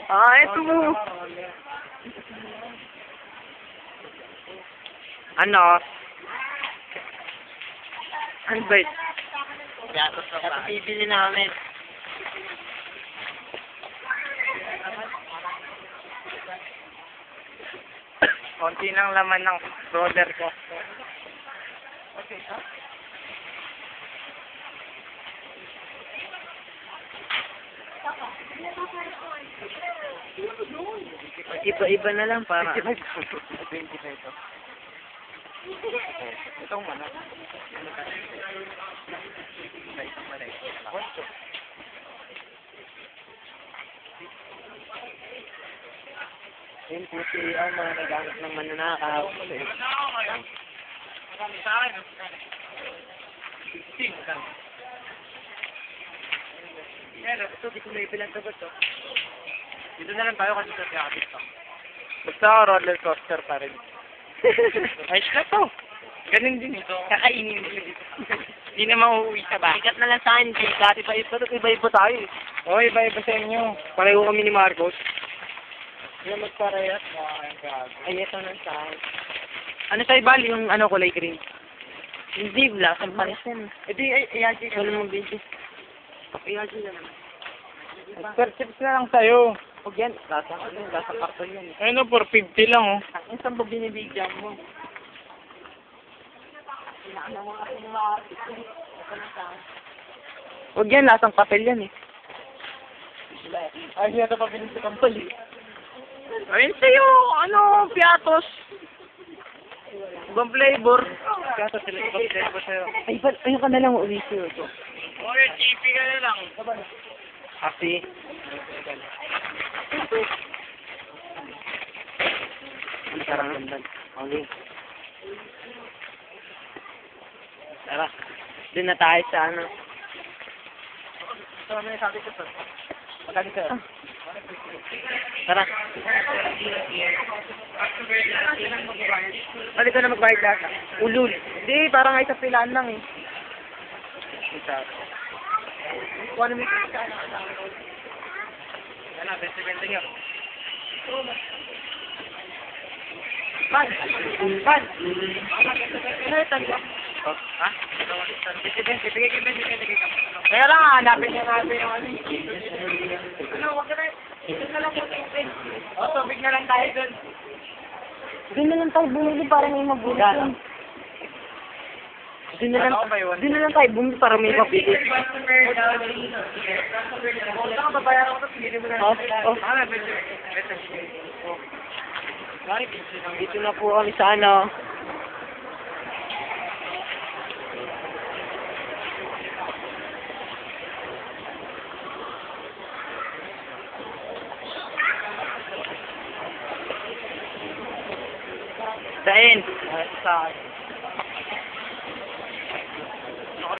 Ah, ito mo. Ano? Ano ba ito? Ito bibili namin. Konti lang laman ng brother ko. Iba-iba na lang para. 25 ito. Itong manok. Yun po si mga nagamit ng mananakaw. Ito, di ko may bilang sagot to. Dito na lang tayo kasi sa kapit to. Basta roller coaster pa rin. Ayos na to. Ganun din ito. Kakainin mo. Hindi na mauuwi sa bahay. Sikat na lang sa akin, Jake. Iba-iba tayo. O, iba-iba sa inyo. Pareho kami ni Marcos. Hindi magparehas. Ay, ito na sa akin. Ano sa'yo, Bal? Yung ano, kulay green? Hindi, wala kang pansin. Edi, i-adjust Wala mong video. I-adjust na naman. Perchips na lang sa'yo. Huwag yan. Lasa karton yan. Ano, 450 lang, oh. Ang saan ba binibigyan mo? Huwag yan, lasang papel yan, eh. Ay, siya ito pa pinisi kampal, eh. Ayun sa'yo, ano, piatos. Ibang flavor. Piatos sila, ibang flavor sa'yo. Ay, ayun ka na lang uwi siya ito. Okay, GP ka na lang. Kasi, Ang sarang ganda. Okay. Tara. Doon na tayo sa ano. ito na yung sabi ko, sir. Magkano sir? Tara. Balik ko na magbayad lahat. Ulul. Hindi, parang ay sa pilaan lang, eh. Isa. Kung ano may kaya na. Yan na, 20-20 nyo. Ban! Ban! Ano ito? Ha? Kaya lang, hanapin niya natin yung ano. Ano, wag ka na. Ito na lang po tubig. O, tubig na lang tayo dun. Doon na lang tayo bumili para may mabulit. Doon na lang, Ano ba yun? doon na lang tayo bumili para may mabili. Babayaran ko ito, pinili mo na. Dito na po kami sa ano. Saan? Sa